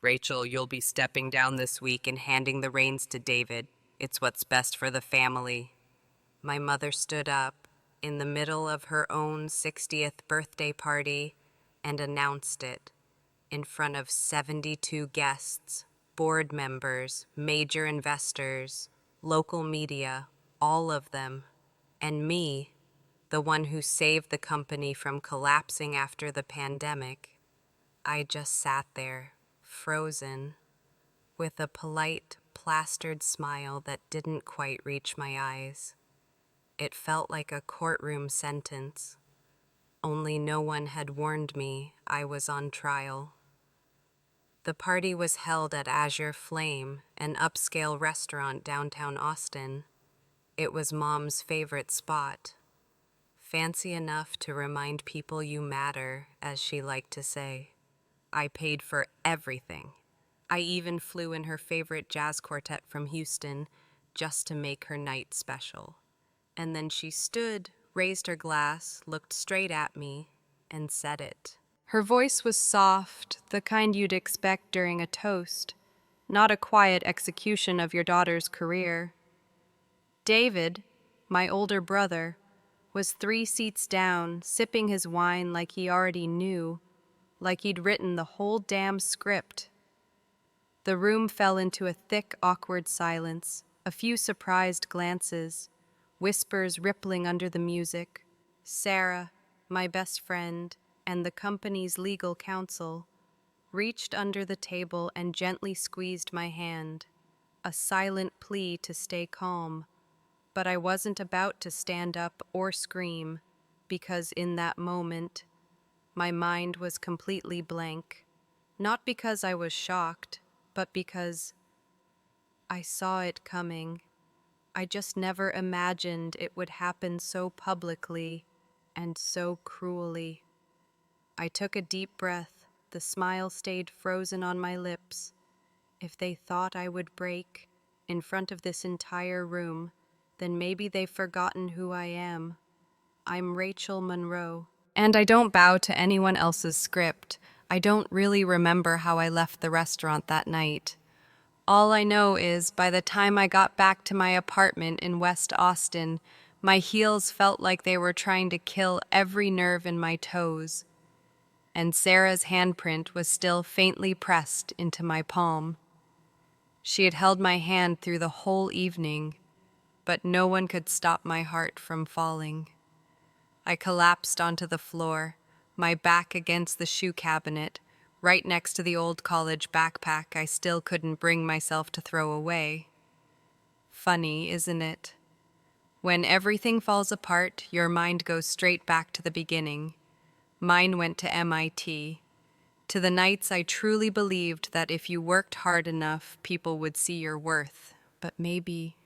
Rachel, you'll be stepping down this week and handing the reins to David. It's what's best for the family. My mother stood up in the middle of her own 60th birthday party and announced it in front of 72 guests, board members, major investors, local media, all of them, and me, the one who saved the company from collapsing after the pandemic. I just sat there, frozen, with a polite, plastered smile that didn't quite reach my eyes. It felt like a courtroom sentence, only no one had warned me I was on trial. The party was held at Azure Flame, an upscale restaurant downtown Austin. It was Mom's favorite spot. Fancy enough to remind people you matter, as she liked to say. I paid for everything. I even flew in her favorite jazz quartet from Houston just to make her night special. And then she stood, raised her glass, looked straight at me, and said it. Her voice was soft, the kind you'd expect during a toast, not a quiet execution of your daughter's career. David, my older brother, was 3 seats down, sipping his wine like he already knew, like he'd written the whole damn script. The room fell into a thick, awkward silence, a few surprised glances, whispers rippling under the music. Sarah, my best friend, and the company's legal counsel, reached under the table and gently squeezed my hand, a silent plea to stay calm. But I wasn't about to stand up or scream, because in that moment, my mind was completely blank. Not because I was shocked, but because I saw it coming. I just never imagined it would happen so publicly and so cruelly. I took a deep breath. The smile stayed frozen on my lips. If they thought I would break in front of this entire room, then maybe they've forgotten who I am. I'm Rachel Monroe. And I don't bow to anyone else's script. I don't really remember how I left the restaurant that night. All I know is by the time I got back to my apartment in West Austin, my heels felt like they were trying to kill every nerve in my toes. And Sarah's handprint was still faintly pressed into my palm. She had held my hand through the whole evening, but no one could stop my heart from falling. I collapsed onto the floor, my back against the shoe cabinet, right next to the old college backpack I still couldn't bring myself to throw away. Funny, isn't it? When everything falls apart, your mind goes straight back to the beginning. Mine went to MIT, to the nights I truly believed that if you worked hard enough, people would see your worth. But maybe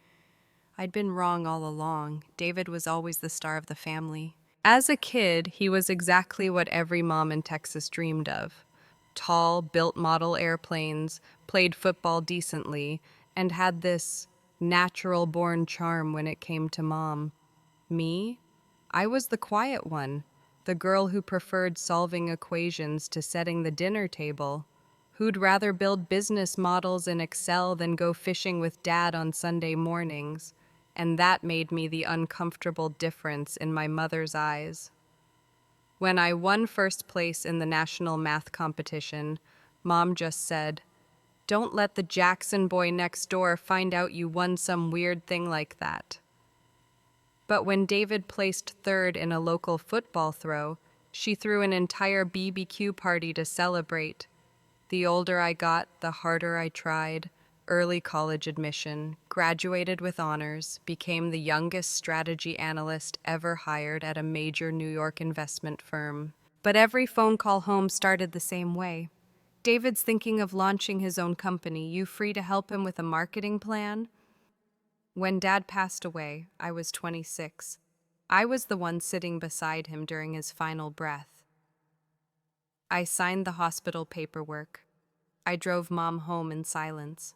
I'd been wrong all along. David was always the star of the family. As a kid, he was exactly what every mom in Texas dreamed of. Tall, built model airplanes, played football decently, and had this natural-born charm when it came to Mom. Me? I was the quiet one, the girl who preferred solving equations to setting the dinner table, who'd rather build business models in Excel than go fishing with Dad on Sunday mornings. And that made me the uncomfortable difference in my mother's eyes. When I won first place in the national math competition, Mom just said, "Don't let the Jackson boy next door find out you won some weird thing like that." But when David placed third in a local football throw, she threw an entire BBQ party to celebrate. The older I got, the harder I tried. Early college admission, graduated with honors, became the youngest strategy analyst ever hired at a major New York investment firm. But every phone call home started the same way. "David's thinking of launching his own company. You free to help him with a marketing plan?" When Dad passed away, I was 26. I was the one sitting beside him during his final breath. I signed the hospital paperwork. I drove Mom home in silence.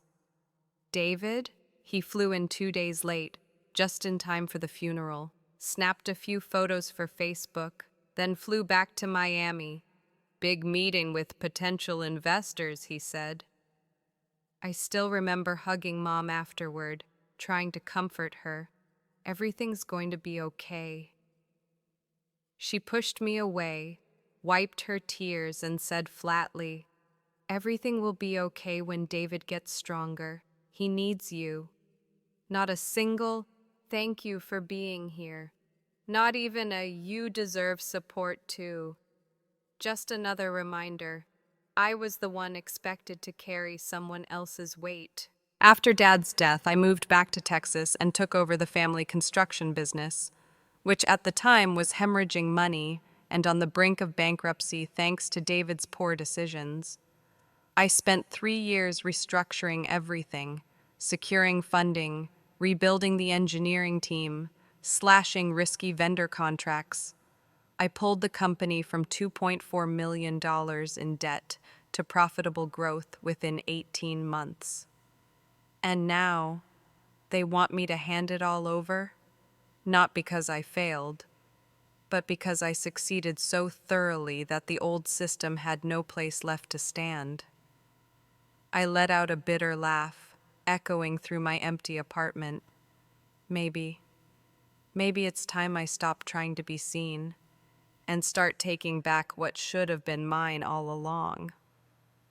David? He flew in 2 days late, just in time for the funeral, snapped a few photos for Facebook, then flew back to Miami. "Big meeting with potential investors," he said. I still remember hugging Mom afterward, trying to comfort her. Everything's going to be okay. She pushed me away, wiped her tears, and said flatly, "Everything will be okay when David gets stronger. He needs you." Not a single "thank you for being here." Not even a "you deserve support too." Just another reminder. I was the one expected to carry someone else's weight. After Dad's death, I moved back to Texas and took over the family construction business, which at the time was hemorrhaging money and on the brink of bankruptcy thanks to David's poor decisions. I spent 3 years restructuring everything, securing funding, rebuilding the engineering team, slashing risky vendor contracts. I pulled the company from $2.4 million in debt to profitable growth within 18 months. And now, they want me to hand it all over? Not because I failed, but because I succeeded so thoroughly that the old system had no place left to stand. I let out a bitter laugh, echoing through my empty apartment. Maybe it's time I stopped trying to be seen and start taking back what should have been mine all along.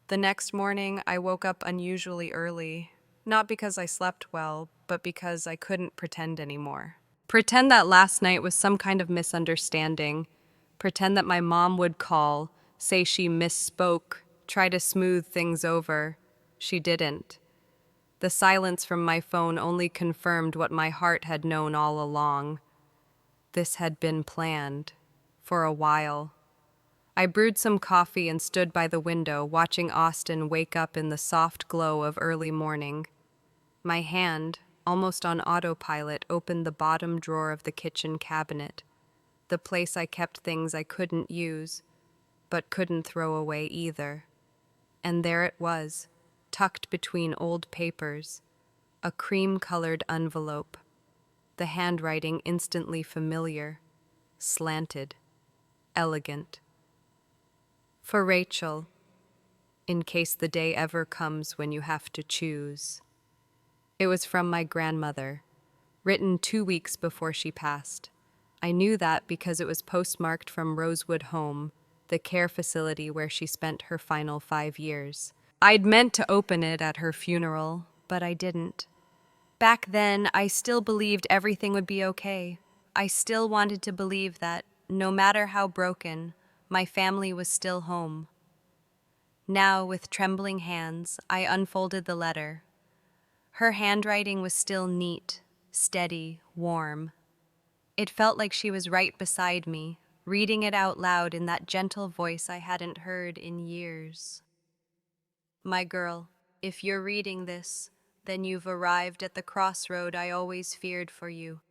The next morning, I woke up unusually early, not because I slept well, but because I couldn't pretend anymore. Pretend that last night was some kind of misunderstanding. Pretend that my mom would call, say she misspoke, try to smooth things over. She didn't. The silence from my phone only confirmed what my heart had known all along. This had been planned. For a while. I brewed some coffee and stood by the window, watching Austin wake up in the soft glow of early morning. My hand, almost on autopilot, opened the bottom drawer of the kitchen cabinet, the place I kept things I couldn't use, but couldn't throw away either. And there it was, tucked between old papers, a cream-colored envelope, the handwriting instantly familiar, slanted. Elegant. For Rachel, in case the day ever comes when you have to choose. It was from my grandmother, written 2 weeks before she passed. I knew that because it was postmarked from Rosewood Home, the care facility where she spent her final 5 years. I'd meant to open it at her funeral, but I didn't. Back then, I still believed everything would be okay. I still wanted to believe that, no matter how broken, my family was still home. Now, with trembling hands, I unfolded the letter. Her handwriting was still neat, steady, warm. It felt like she was right beside me, reading it out loud in that gentle voice I hadn't heard in years. My girl, if you're reading this, then you've arrived at the crossroad I always feared for you.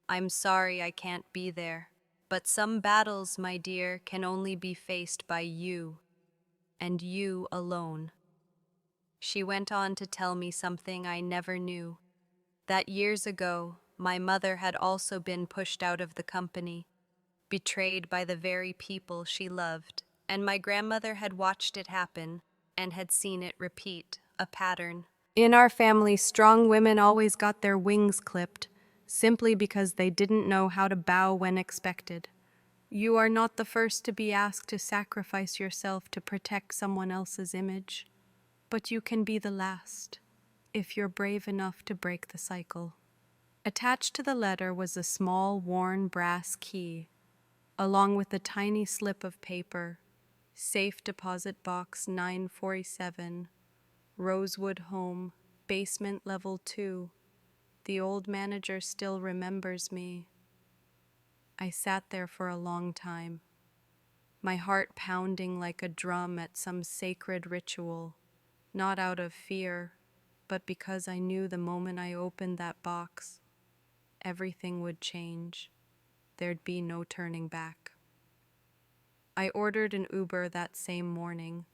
I'm sorry I can't be there. But some battles, my dear, can only be faced by you, and you alone. She went on to tell me something I never knew, that years ago, my mother had also been pushed out of the company, betrayed by the very people she loved, and my grandmother had watched it happen and had seen it repeat, a pattern. In our family, strong women always got their wings clipped, simply because they didn't know how to bow when expected. You are not the first to be asked to sacrifice yourself to protect someone else's image, but you can be the last, if you're brave enough to break the cycle. Attached to the letter was a small, worn brass key, along with a tiny slip of paper, Safe Deposit Box 947, Rosewood Home, Basement Level 2. The old manager still remembers me. I sat there for a long time, my heart pounding like a drum at some sacred ritual, not out of fear, but because I knew the moment I opened that box, everything would change. There'd be no turning back. I ordered an Uber that same morning,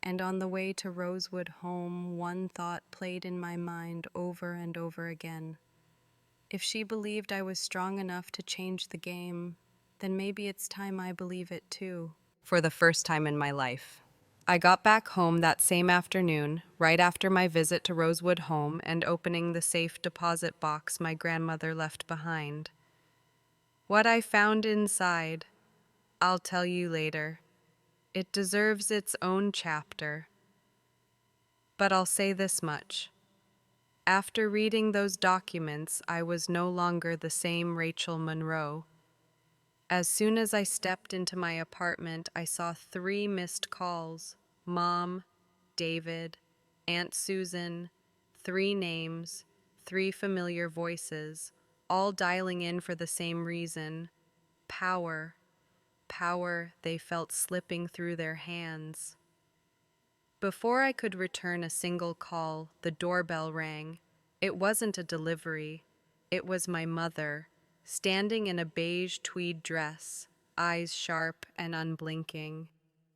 and on the way to Rosewood Home, one thought played in my mind over and over again. If she believed I was strong enough to change the game, then maybe it's time I believe it too. For the first time in my life. I got back home that same afternoon, right after my visit to Rosewood Home and opening the safe deposit box my grandmother left behind. What I found inside, I'll tell you later. It deserves its own chapter. But I'll say this much. After reading those documents, I was no longer the same Rachel Monroe. As soon as I stepped into my apartment, I saw 3 missed calls. Mom, David, Aunt Susan, 3 names, 3 familiar voices, all dialing in for the same reason. Power. Power they felt slipping through their hands. Before I could return a single call, the doorbell rang. It wasn't a delivery. It was my mother, standing in a beige tweed dress, eyes sharp and unblinking.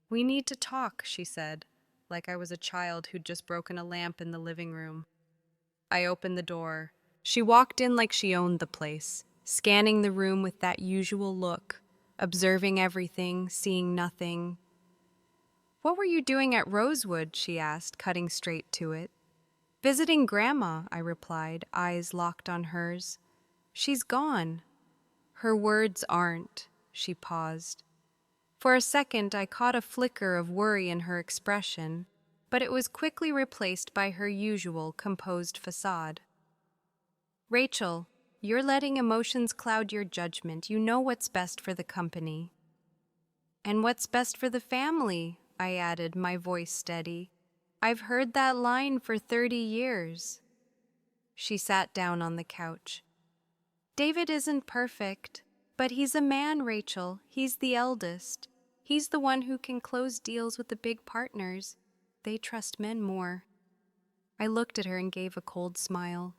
"We need to talk," she said, like I was a child who'd just broken a lamp in the living room. I opened the door. She walked in like she owned the place, scanning the room with that usual look, observing everything, seeing nothing. "What were you doing at Rosewood?" she asked, cutting straight to it. "Visiting Grandma," I replied, eyes locked on hers. "She's gone." "Her words aren't." She paused. For a second, I caught a flicker of worry in her expression, but it was quickly replaced by her usual composed facade. "Rachel, you're letting emotions cloud your judgment. You know what's best for the company." "And what's best for the family?" I added, my voice steady. "I've heard that line for 30 years." She sat down on the couch. "David isn't perfect, but he's a man, Rachel. He's the eldest. He's the one who can close deals with the big partners. They trust men more." I looked at her and gave a cold smile.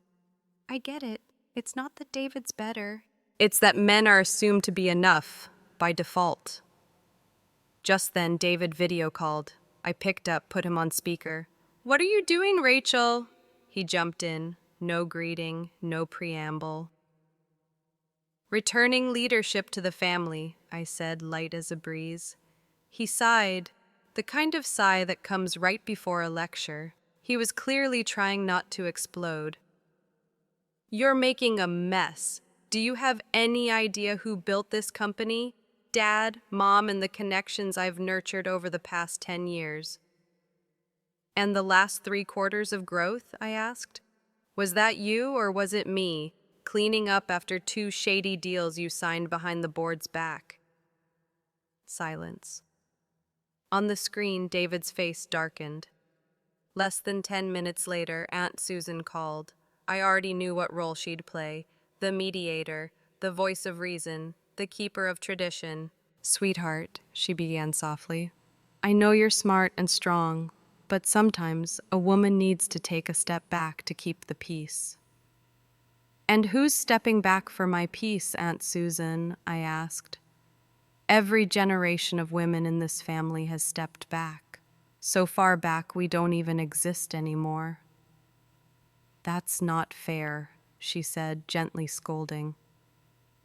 "I get it. It's not that David's better. It's that men are assumed to be enough, by default." Just then, David video called. I picked up, put him on speaker. "What are you doing, Rachel?" He jumped in. No greeting, no preamble. "Returning leadership to the family," I said, light as a breeze. He sighed, the kind of sigh that comes right before a lecture. He was clearly trying not to explode. "You're making a mess. Do you have any idea who built this company? Dad, Mom, and the connections I've nurtured over the past 10 years. "And the last 3/4 of growth?" I asked. "Was that you or was it me, cleaning up after 2 shady deals you signed behind the board's back?" Silence. On the screen, David's face darkened. Less than 10 minutes later, Aunt Susan called. I already knew what role she'd play. The mediator, the voice of reason, the keeper of tradition. "Sweetheart," she began softly, "I know you're smart and strong, but sometimes a woman needs to take a step back to keep the peace." "And who's stepping back for my peace, Aunt Susan?" I asked. "Every generation of women in this family has stepped back. So far back we don't even exist anymore." "That's not fair," she said, gently scolding.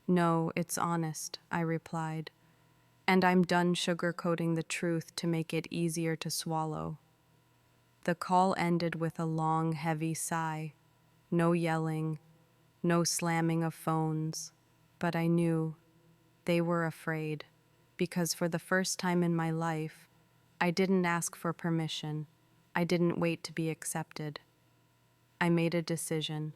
"No, it's honest," I replied. "And I'm done sugarcoating the truth to make it easier to swallow." The call ended with a long, heavy sigh. No yelling, no slamming of phones, but I knew they were afraid, because for the first time in my life, I didn't ask for permission. I didn't wait to be accepted. I made a decision.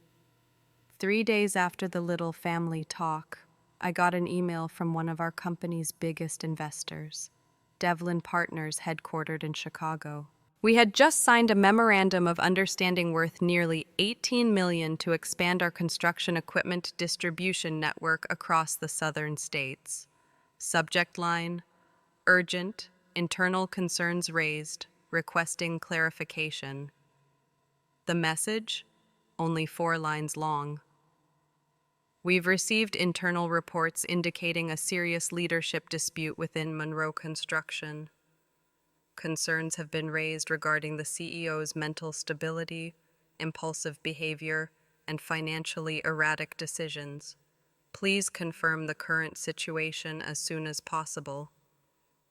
3 days after the little family talk, I got an email from one of our company's biggest investors, Devlin Partners, headquartered in Chicago. We had just signed a memorandum of understanding worth nearly $18 million to expand our construction equipment distribution network across the southern states. Subject line: urgent, internal concerns raised, requesting clarification. The message? Only 4 lines long. "We've received internal reports indicating a serious leadership dispute within Monroe Construction. Concerns have been raised regarding the CEO's mental stability, impulsive behavior, and financially erratic decisions. Please confirm the current situation as soon as possible.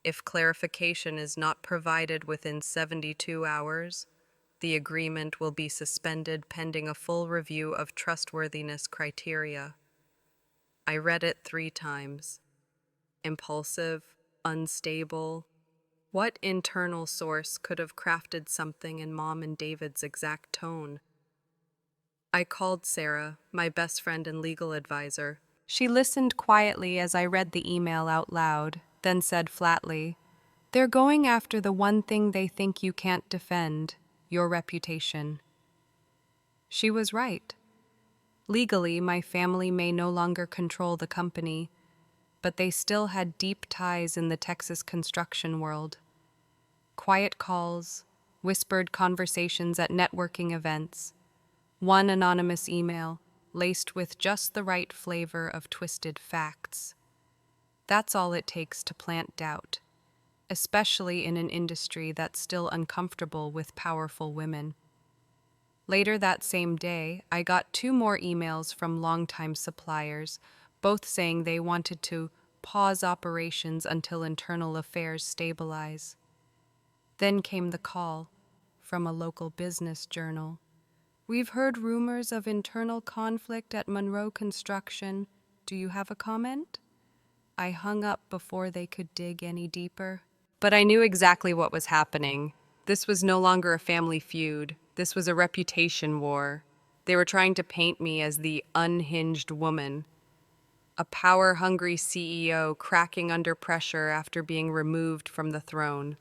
If clarification is not provided within 72 hours, the agreement will be suspended pending a full review of trustworthiness criteria. I read it 3 times. Impulsive, unstable. What internal source could have crafted something in Mom and David's exact tone? I called Sarah, my best friend and legal advisor. She listened quietly as I read the email out loud, then said flatly, "They're going after the one thing they think you can't defend, your reputation." She was right. Legally, my family may no longer control the company, but they still had deep ties in the Texas construction world. Quiet calls, whispered conversations at networking events, one anonymous email laced with just the right flavor of twisted facts. That's all it takes to plant doubt, especially in an industry that's still uncomfortable with powerful women. Later that same day, I got 2 more emails from longtime suppliers, both saying they wanted to pause operations until internal affairs stabilize. Then came the call from a local business journal. "We've heard rumors of internal conflict at Monroe Construction. Do you have a comment?" I hung up before they could dig any deeper. But I knew exactly what was happening. This was no longer a family feud. This was a reputation war. They were trying to paint me as the unhinged woman, a power-hungry CEO cracking under pressure after being removed from the throne.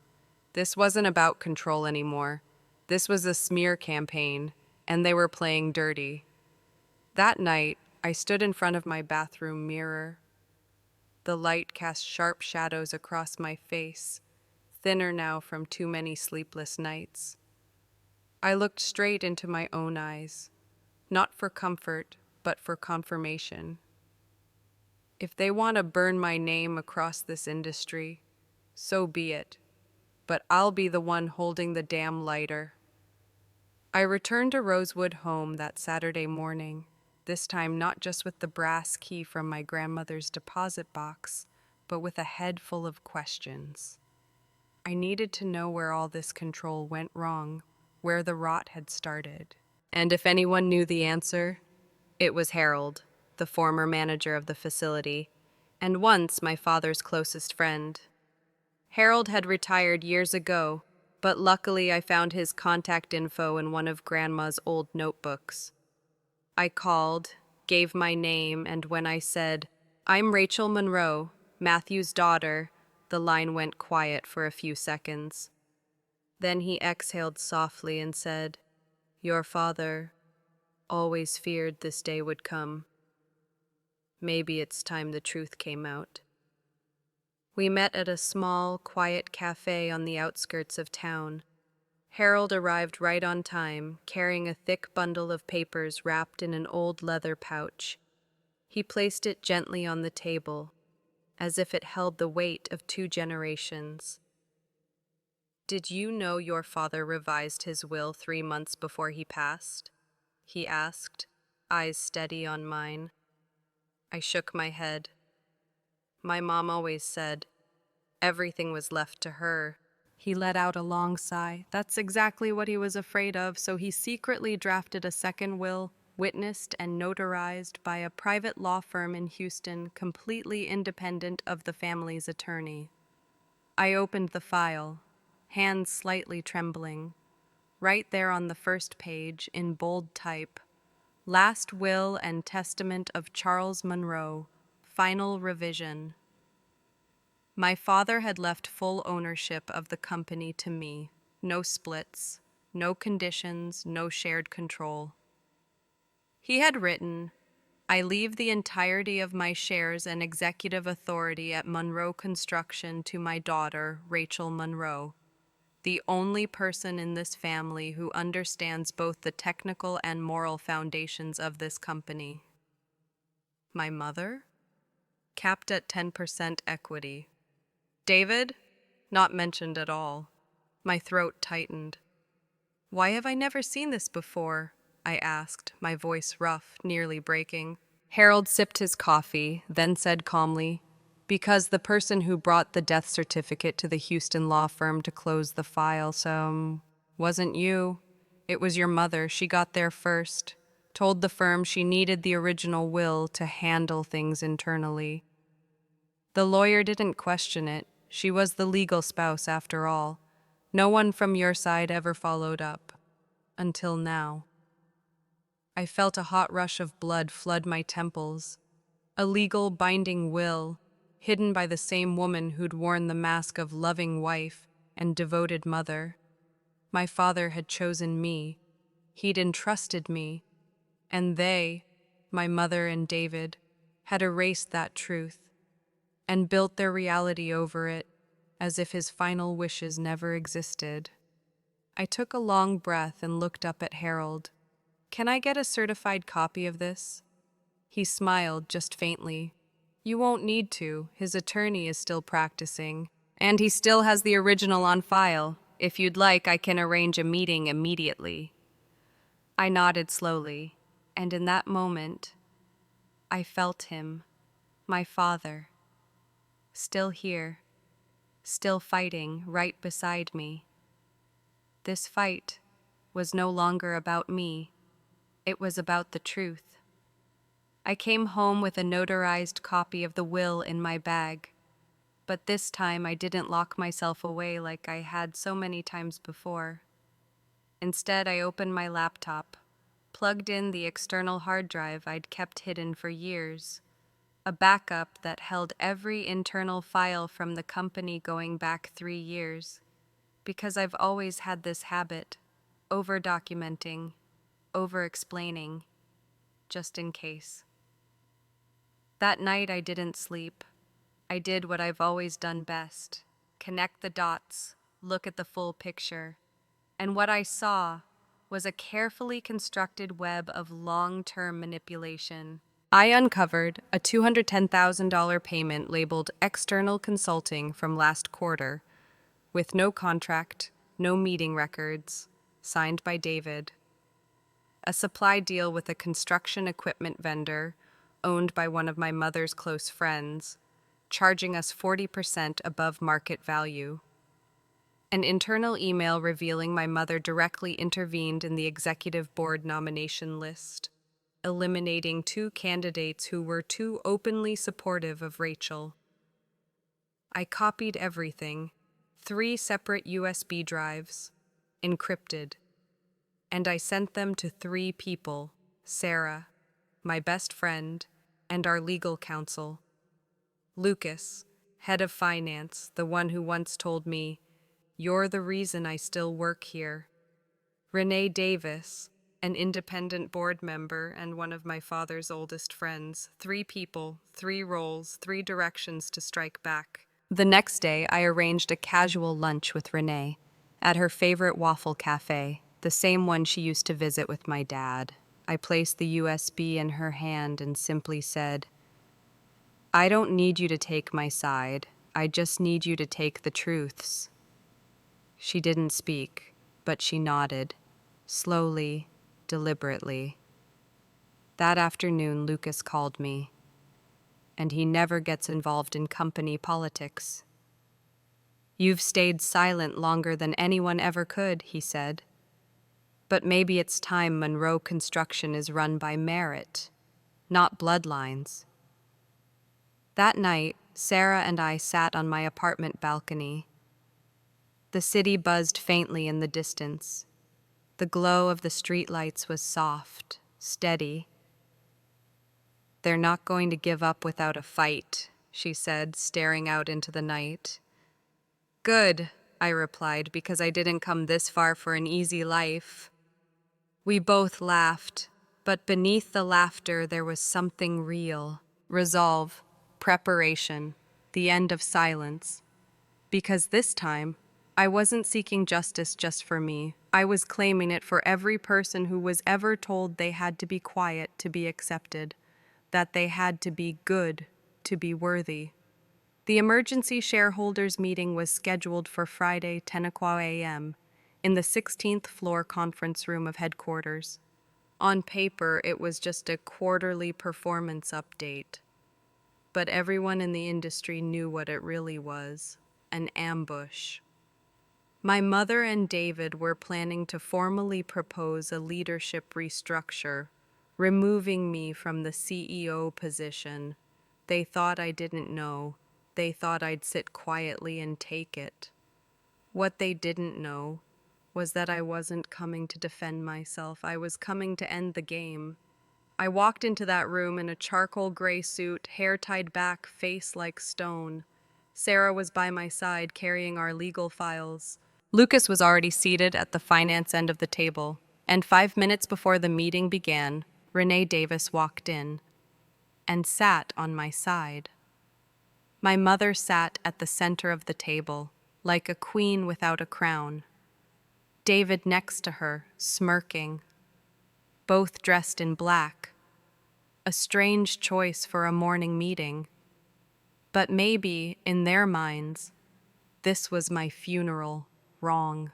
This wasn't about control anymore. This was a smear campaign, and they were playing dirty. That night, I stood in front of my bathroom mirror. The light cast sharp shadows across my face, thinner now from too many sleepless nights. I looked straight into my own eyes, not for comfort, but for confirmation. If they want to burn my name across this industry, so be it, but I'll be the one holding the damn lighter. I returned to Rosewood home that Saturday morning, this time not just with the brass key from my grandmother's deposit box, but with a head full of questions. I needed to know where all this control went wrong, where the rot had started. And if anyone knew the answer, it was Harold, the former manager of the facility, and once my father's closest friend. Harold had retired years ago, but luckily I found his contact info in one of Grandma's old notebooks. I called, gave my name, and when I said, "I'm Rachel Monroe, Matthew's daughter," the line went quiet for a few seconds. Then he exhaled softly and said, "Your father always feared this day would come. Maybe it's time the truth came out." We met at a small, quiet cafe on the outskirts of town. Harold arrived right on time, carrying a thick bundle of papers wrapped in an old leather pouch. He placed it gently on the table, as if it held the weight of 2 generations. "Did you know your father revised his will 3 months before he passed?" he asked, eyes steady on mine. I shook my head. My mom always said everything was left to her. He let out a long sigh. That's exactly what he was afraid of, so he secretly drafted a second will, witnessed and notarized by a private law firm in Houston, completely independent of the family's attorney. I opened the file, hands slightly trembling. Right there on the first page, in bold type, "Last Will and Testament of Charles Monroe, Final Revision." My father had left full ownership of the company to me. No splits, no conditions, no shared control. He had written, "I leave the entirety of my shares and executive authority at Monroe Construction to my daughter, Rachel Monroe, the only person in this family who understands both the technical and moral foundations of this company." My mother? Capped at 10% equity. David? Not mentioned at all. My throat tightened. "Why have I never seen this before?" I asked, my voice rough, nearly breaking. Harold sipped his coffee, then said calmly, Because the person who brought the death certificate to the Houston law firm to close the file, so wasn't you. It was your mother. She got there first. Told the firm she needed the original will to handle things internally. The lawyer didn't question it. She was the legal spouse after all. No one from your side ever followed up. Until now. I felt a hot rush of blood flood my temples. A legal binding will, hidden by the same woman who'd worn the mask of loving wife and devoted mother. My father had chosen me. He'd entrusted me. And they, my mother and David, had erased that truth and built their reality over it as if his final wishes never existed. I took a long breath and looked up at Harold. "Can I get a certified copy of this?" He smiled just faintly. "You won't need to. His attorney is still practicing. And he still has the original on file. If you'd like, I can arrange a meeting immediately." I nodded slowly, and in that moment, I felt him, my father, still here, still fighting right beside me. This fight was no longer about me. It was about the truth. I came home with a notarized copy of the will in my bag, but this time I didn't lock myself away like I had so many times before. Instead, I opened my laptop, plugged in the external hard drive I'd kept hidden for years, a backup that held every internal file from the company going back 3 years, because I've always had this habit, over-documenting, over-explaining, just in case. That night I didn't sleep. I did what I've always done best, connect the dots, look at the full picture. And what I saw was a carefully constructed web of long-term manipulation. I uncovered a $210,000 payment labeled external consulting from last quarter, with no contract, no meeting records, signed by David. A supply deal with a construction equipment vendor owned by one of my mother's close friends, charging us 40% above market value. An internal email revealing my mother directly intervened in the executive board nomination list, eliminating 2 candidates who were too openly supportive of Rachel. I copied everything, 3 separate USB drives, encrypted, and I sent them to 3 people: Sarah, my best friend, and our legal counsel. Lucas, head of finance, the one who once told me, "You're the reason I still work here." Renee Davis, an independent board member and one of my father's oldest friends. 3 people, 3 roles, 3 directions to strike back. The next day, I arranged a casual lunch with Renee at her favorite waffle cafe, the same one she used to visit with my dad. I placed the USB in her hand and simply said, "I don't need you to take my side. I just need you to take the truths." She didn't speak, but she nodded, slowly, deliberately. That afternoon, Lucas called me, and he never gets involved in company politics. "You've stayed silent longer than anyone ever could," he said. "But maybe it's time Monroe Construction is run by merit, not bloodlines." That night, Sarah and I sat on my apartment balcony. The city buzzed faintly in the distance. The glow of the streetlights was soft, steady. "They're not going to give up without a fight," she said, staring out into the night. "Good," I replied, because I didn't come this far for an easy life. We both laughed, but beneath the laughter there was something real. Resolve, preparation, the end of silence. Because this time, I wasn't seeking justice just for me. I was claiming it for every person who was ever told they had to be quiet to be accepted, that they had to be good to be worthy. The emergency shareholders meeting was scheduled for Friday, 10 a.m., in the 16th floor conference room of headquarters. On paper, it was just a quarterly performance update. but everyone in the industry knew what it really was: an ambush. My mother and David were planning to formally propose a leadership restructure, removing me from the CEO position. They thought I didn't know. They thought I'd sit quietly and take it. What they didn't know was that I wasn't coming to defend myself. I was coming to end the game. I walked into that room in a charcoal gray suit, hair tied back, face like stone. Sarah was by my side, carrying our legal files. Lucas was already seated at the finance end of the table, and 5 minutes before the meeting began, Renee Davis walked in and sat on my side. My mother sat at the center of the table, like a queen without a crown. David next to her, smirking, both dressed in black. A strange choice for a morning meeting. But maybe, in their minds, this was my funeral wrong.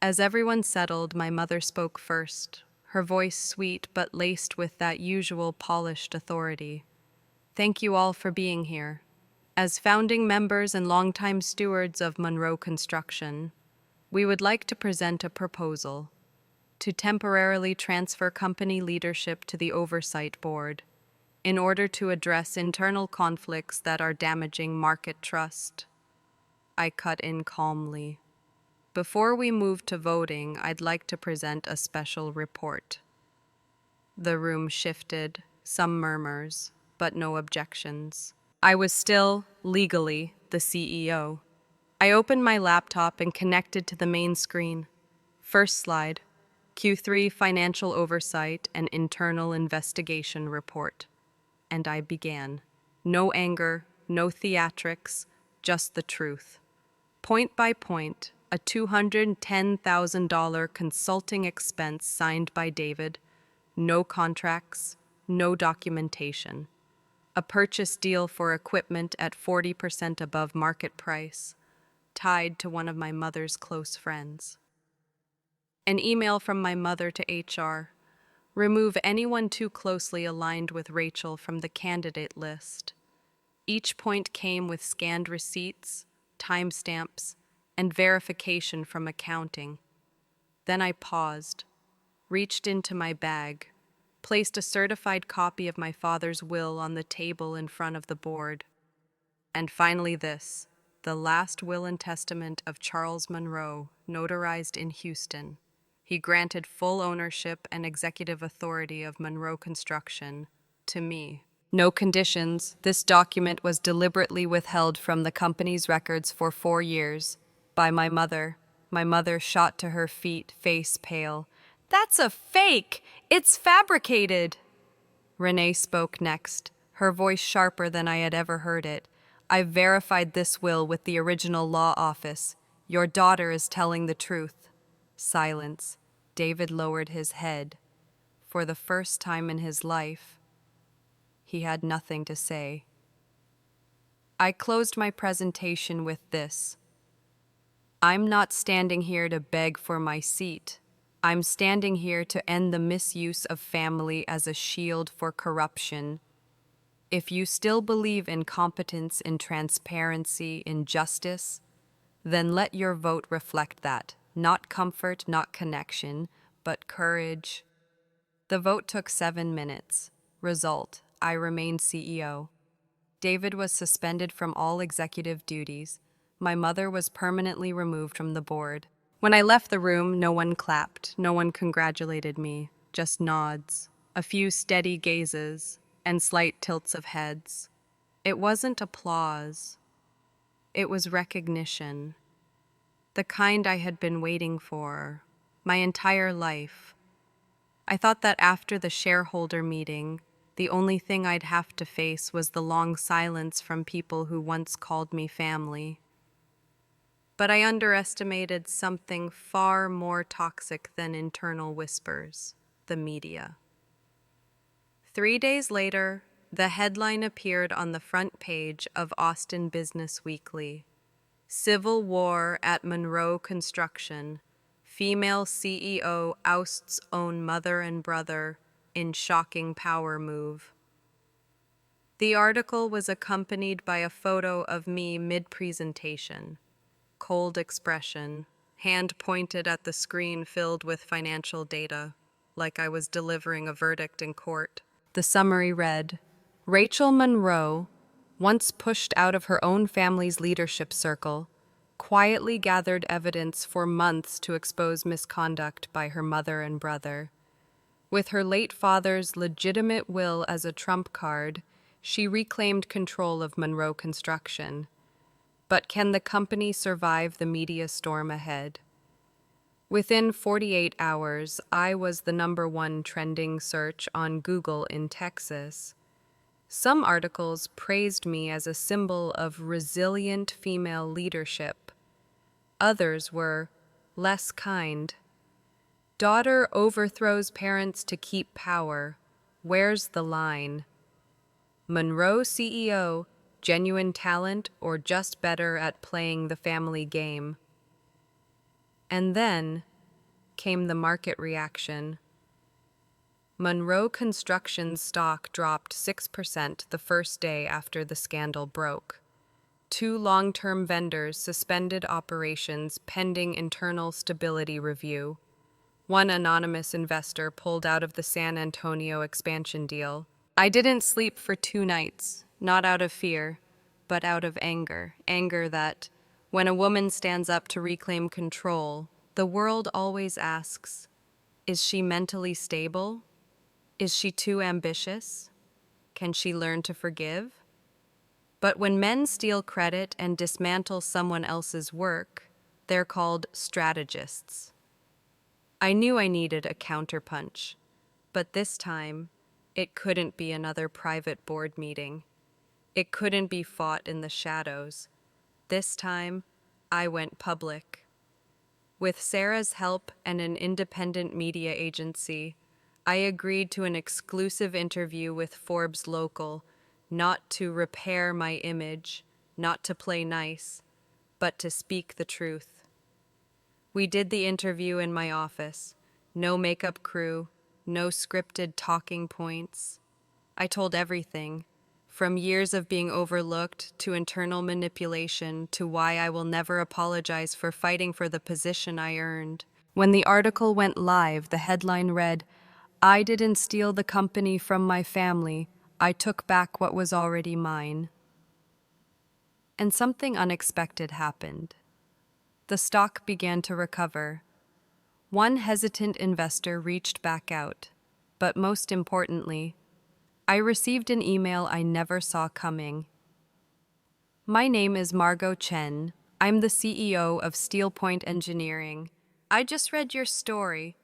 As everyone settled, my mother spoke first, her voice sweet but laced with that usual polished authority. Thank you all for being here. As founding members and longtime stewards of Monroe Construction, we would like to present a proposal to temporarily transfer company leadership to the Oversight Board in order to address internal conflicts that are damaging market trust. I cut in calmly. Before we move to voting, I'd like to present a special report. The room shifted, some murmurs, but no objections. I was still, legally, the CEO. I opened my laptop and connected to the main screen. First slide, Q3 Financial Oversight and Internal Investigation Report. And I began. No anger, no theatrics, just the truth. Point by point, a $210,000 consulting expense signed by David, no contracts, no documentation. A purchase deal for equipment at 40% above market price, tied to one of my mother's close friends. An email from my mother to HR. Remove anyone too closely aligned with Rachel from the candidate list. Each point came with scanned receipts, timestamps, and verification from accounting. Then I paused, reached into my bag, placed a certified copy of my father's will on the table in front of the board. And finally this, the last will and testament of Charles Monroe, notarized in Houston. He granted full ownership and executive authority of Monroe Construction to me. No conditions. This document was deliberately withheld from the company's records for 4 years by my mother. My mother shot to her feet, face pale. "That's a fake! It's fabricated!" Renee spoke next, her voice sharper than I had ever heard it. "I've verified this will with the original law office. Your daughter is telling the truth." Silence. David lowered his head. For the first time in his life, he had nothing to say. I closed my presentation with this. I'm not standing here to beg for my seat. I'm standing here to end the misuse of family as a shield for corruption. If you still believe in competence, in transparency, in justice, then let your vote reflect that. Not comfort, not connection, but courage. The vote took 7 minutes. Result, I remained CEO. David was suspended from all executive duties. My mother was permanently removed from the board. When I left the room, no one clapped, no one congratulated me, just nods, a few steady gazes, and slight tilts of heads. It wasn't applause. It was recognition. The kind I had been waiting for my entire life. I thought that after the shareholder meeting, the only thing I'd have to face was the long silence from people who once called me family. But I underestimated something far more toxic than internal whispers: the media. 3 days later, the headline appeared on the front page of Austin Business Weekly. Civil War at Monroe Construction. Female CEO ousts own mother and brother in shocking power move. The article was accompanied by a photo of me mid-presentation, cold expression, hand pointed at the screen filled with financial data, like I was delivering a verdict in court. The summary read, Rachel Monroe, once pushed out of her own family's leadership circle, quietly gathered evidence for months to expose misconduct by her mother and brother. With her late father's legitimate will as a trump card, she reclaimed control of Monroe Construction. But can the company survive the media storm ahead? Within 48 hours, I was the #1 trending search on Google in Texas. Some articles praised me as a symbol of resilient female leadership. Others were less kind. Daughter overthrows parents to keep power. Where's the line? Monroe CEO, genuine talent or just better at playing the family game? And then came the market reaction. Monroe Construction's stock dropped 6% the first day after the scandal broke. 2 long-term vendors suspended operations pending internal stability review. 1 anonymous investor pulled out of the San Antonio expansion deal. I didn't sleep for 2 nights, not out of fear, but out of anger. Anger that, when a woman stands up to reclaim control, the world always asks, is she mentally stable? Is she too ambitious? Can she learn to forgive? But when men steal credit and dismantle someone else's work, they're called strategists. I knew I needed a counterpunch, but this time, it couldn't be another private board meeting. It couldn't be fought in the shadows. This time, I went public. With Sarah's help and an independent media agency, I agreed to an exclusive interview with Forbes Local, not to repair my image, not to play nice, but to speak the truth. We did the interview in my office. No makeup crew, no scripted talking points. I told everything, from years of being overlooked to internal manipulation to why I will never apologize for fighting for the position I earned. When the article went live, the headline read, I didn't steal the company from my family. I took back what was already mine. And something unexpected happened. The stock began to recover. One hesitant investor reached back out, but most importantly, I received an email I never saw coming. My name is Margot Chen. I'm the CEO of Steel Point Engineering. I just read your story.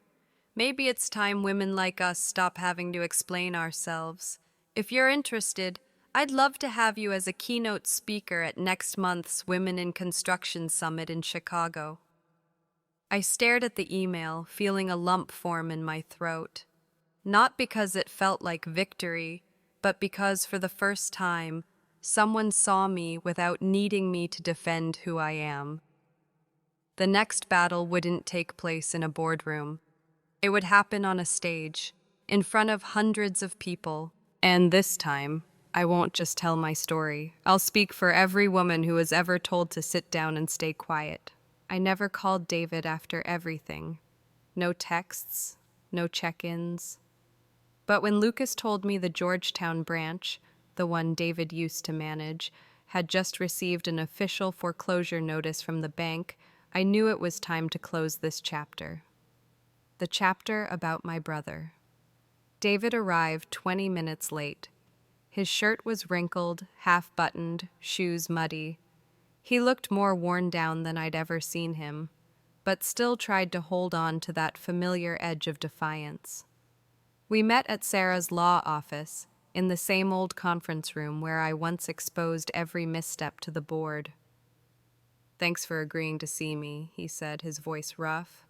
Maybe it's time women like us stop having to explain ourselves. If you're interested, I'd love to have you as a keynote speaker at next month's Women in Construction Summit in Chicago. I stared at the email, feeling a lump form in my throat. Not because it felt like victory, but because for the first time, someone saw me without needing me to defend who I am. The next battle wouldn't take place in a boardroom. It would happen on a stage, in front of hundreds of people. And this time, I won't just tell my story. I'll speak for every woman who was ever told to sit down and stay quiet. I never called David after everything. No texts, no check-ins. But when Lucas told me the Georgetown branch, the one David used to manage, had just received an official foreclosure notice from the bank, I knew it was time to close this chapter. The chapter about my brother. David arrived 20 minutes late. His shirt was wrinkled, half-buttoned, shoes muddy. He looked more worn down than I'd ever seen him, but still tried to hold on to that familiar edge of defiance. We met at Sarah's law office, in the same old conference room where I once exposed every misstep to the board. Thanks for agreeing to see me, he said, his voice rough.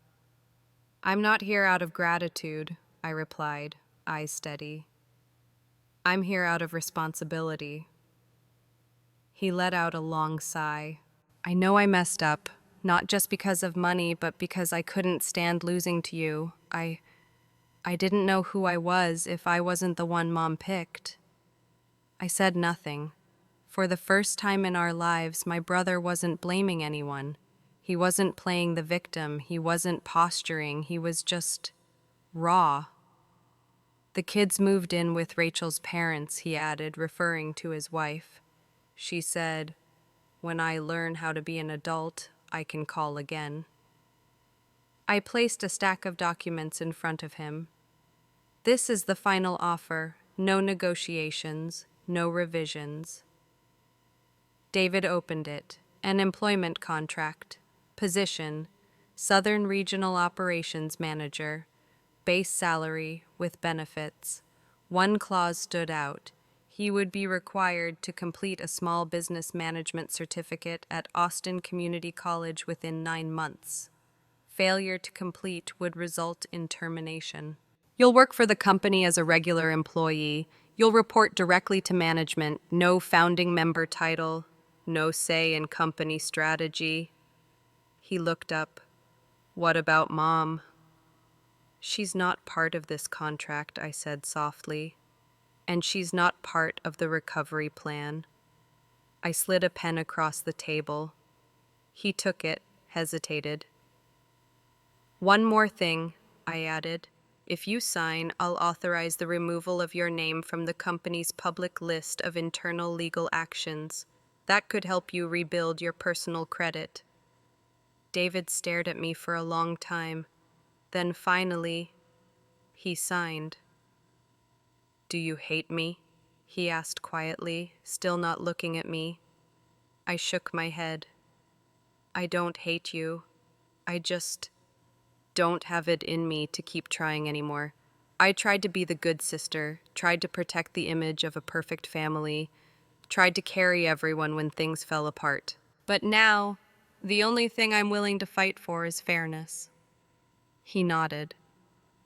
I'm not here out of gratitude, I replied, eyes steady. I'm here out of responsibility. He let out a long sigh. I know I messed up, not just because of money, but because I couldn't stand losing to you. I didn't know who I was if I wasn't the one Mom picked. I said nothing. For the first time in our lives, my brother wasn't blaming anyone. He wasn't playing the victim. He wasn't posturing. He was just raw. The kids moved in with Rachel's parents, he added, referring to his wife. She said, "When I learn how to be an adult, I can call again." I placed a stack of documents in front of him. "This is the final offer. No negotiations, no revisions." David opened it. An employment contract. Position: Southern Regional Operations Manager. Base salary with benefits. One clause stood out. He would be required to complete a small business management certificate at Austin Community College within 9 months. Failure to complete would result in termination. You'll work for the company as a regular employee. You'll report directly to management. No founding member title. No say in company strategy. He looked up. "What about Mom?" "She's not part of this contract," I said softly. "And she's not part of the recovery plan." I slid a pen across the table. He took it, hesitated. "One more thing," I added. "If you sign, I'll authorize the removal of your name from the company's public list of internal legal actions. That could help you rebuild your personal credit." David stared at me for a long time. Then finally, he signed. "Do you hate me?" he asked quietly, still not looking at me. I shook my head. "I don't hate you. I just don't have it in me to keep trying anymore. I tried to be the good sister, tried to protect the image of a perfect family, tried to carry everyone when things fell apart. But now, the only thing I'm willing to fight for is fairness." He nodded.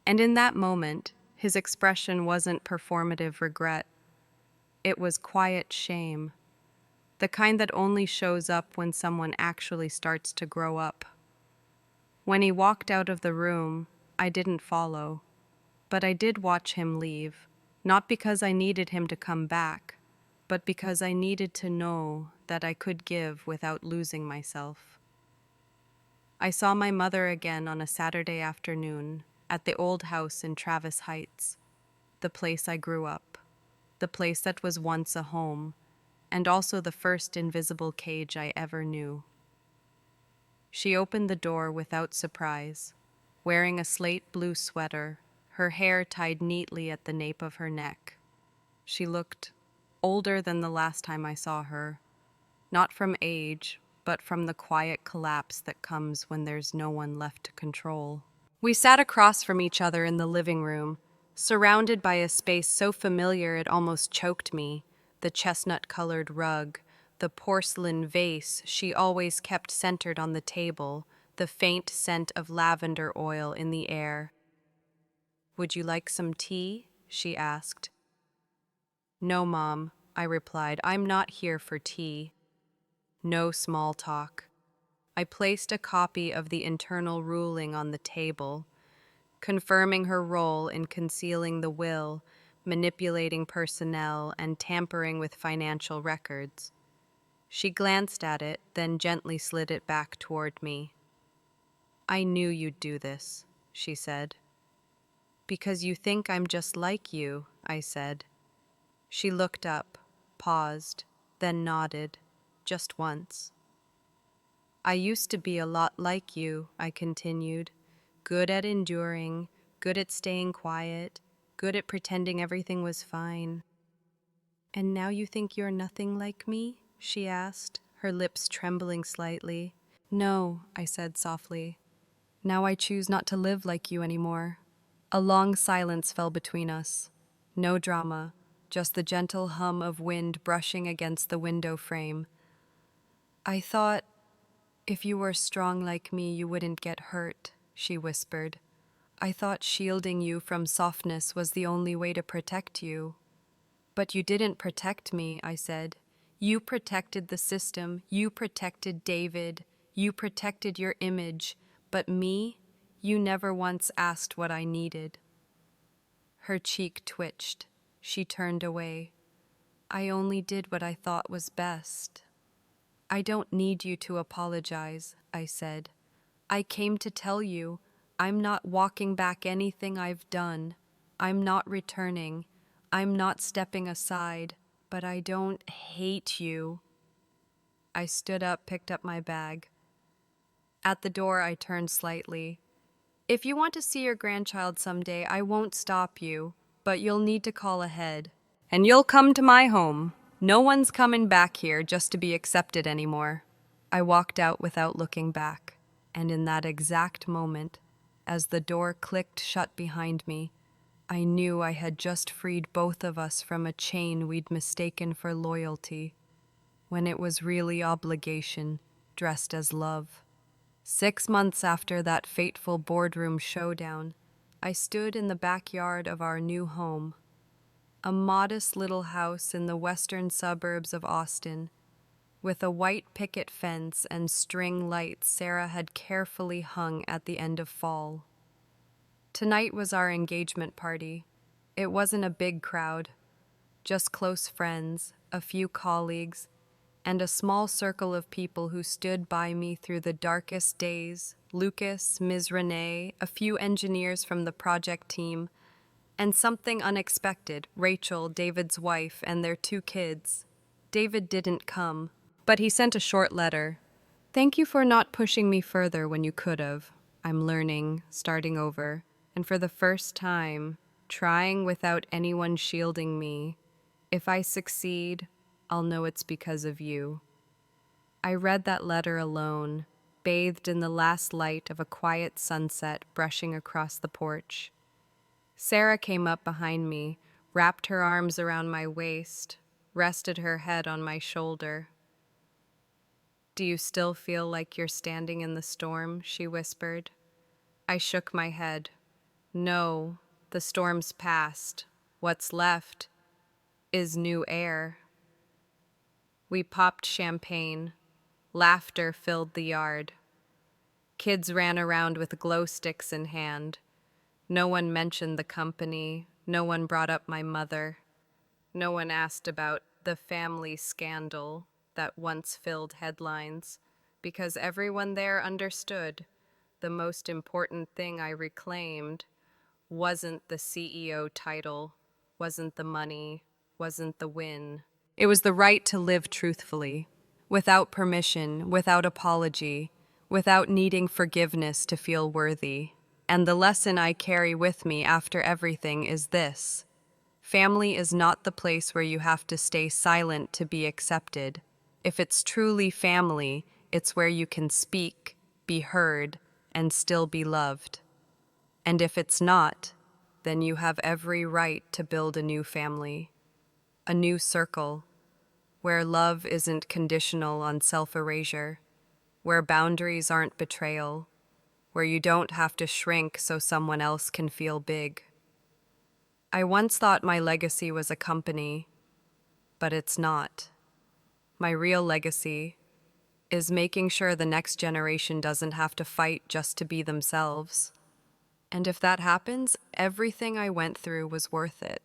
And in that moment, his expression wasn't performative regret. It was quiet shame, the kind that only shows up when someone actually starts to grow up. When he walked out of the room, I didn't follow, but I did watch him leave, not because I needed him to come back, but because I needed to know that I could give without losing myself. I saw my mother again on a Saturday afternoon at the old house in Travis Heights, the place I grew up, the place that was once a home, and also the first invisible cage I ever knew. She opened the door without surprise, wearing a slate blue sweater, her hair tied neatly at the nape of her neck. She looked older than the last time I saw her, not from age, but from the quiet collapse that comes when there's no one left to control. We sat across from each other in the living room, surrounded by a space so familiar it almost choked me, the chestnut-colored rug, the porcelain vase she always kept centered on the table, the faint scent of lavender oil in the air. "Would you like some tea?" she asked. "No, Mom," I replied. "I'm not here for tea." No small talk. I placed a copy of the internal ruling on the table, confirming her role in concealing the will, manipulating personnel, and tampering with financial records. She glanced at it, then gently slid it back toward me. "I knew you'd do this," she said. "Because you think I'm just like you," I said. She looked up, paused, then nodded, just once. "I used to be a lot like you," I continued. "Good at enduring, good at staying quiet, good at pretending everything was fine." "And now you think you're nothing like me?" she asked, her lips trembling slightly. "No," I said softly. "Now I choose not to live like you anymore." A long silence fell between us. No drama, just the gentle hum of wind brushing against the window frame. "I thought if you were strong like me, you wouldn't get hurt," she whispered. "I thought shielding you from softness was the only way to protect you." "But you didn't protect me," I said. "You protected the system, you protected David, you protected your image, but me, you never once asked what I needed." Her cheek twitched. She turned away. I only did what I thought was best. I don't need you to apologize, I said. I came to tell you I'm not walking back anything I've done. I'm not returning. I'm not stepping aside, but I don't hate you. I stood up, picked up my bag. At the door, I turned slightly. If you want to see your grandchild someday, I won't stop you, but you'll need to call ahead. And you'll come to my home. No one's coming back here just to be accepted anymore. I walked out without looking back, and in that exact moment, as the door clicked shut behind me, I knew I had just freed both of us from a chain we'd mistaken for loyalty, when it was really obligation dressed as love. 6 months after that fateful boardroom showdown, I stood in the backyard of our new home, a modest little house in the western suburbs of Austin, with a white picket fence and string lights Sarah had carefully hung at the end of fall. Tonight was our engagement party. It wasn't a big crowd, just close friends, a few colleagues, and a small circle of people who stood by me through the darkest days. Lucas, Ms. Renee, a few engineers from the project team, and something unexpected, Rachel, David's wife, and their 2 kids. David didn't come, but he sent a short letter. Thank you for not pushing me further when you could have. I'm learning, starting over, and for the first time, trying without anyone shielding me. If I succeed, I'll know it's because of you. I read that letter alone, bathed in the last light of a quiet sunset brushing across the porch. Sarah came up behind me, wrapped her arms around my waist, rested her head on my shoulder. Do you still feel like you're standing in the storm? She whispered. I shook my head. No, the storm's past. What's left is new air. We popped champagne. Laughter filled the yard. Kids ran around with glow sticks in hand. No one mentioned the company. No one brought up my mother. No one asked about the family scandal that once filled headlines, because everyone there understood the most important thing I reclaimed wasn't the CEO title, wasn't the money, wasn't the win. It was the right to live truthfully, without permission, without apology, without needing forgiveness to feel worthy. And the lesson I carry with me after everything is this: family is not the place where you have to stay silent to be accepted. If it's truly family, it's where you can speak, be heard, and still be loved. And if it's not, then you have every right to build a new family, a new circle, where love isn't conditional on self-erasure, where boundaries aren't betrayal, where you don't have to shrink so someone else can feel big. I once thought my legacy was a company, but it's not. My real legacy is making sure the next generation doesn't have to fight just to be themselves. And if that happens, everything I went through was worth it.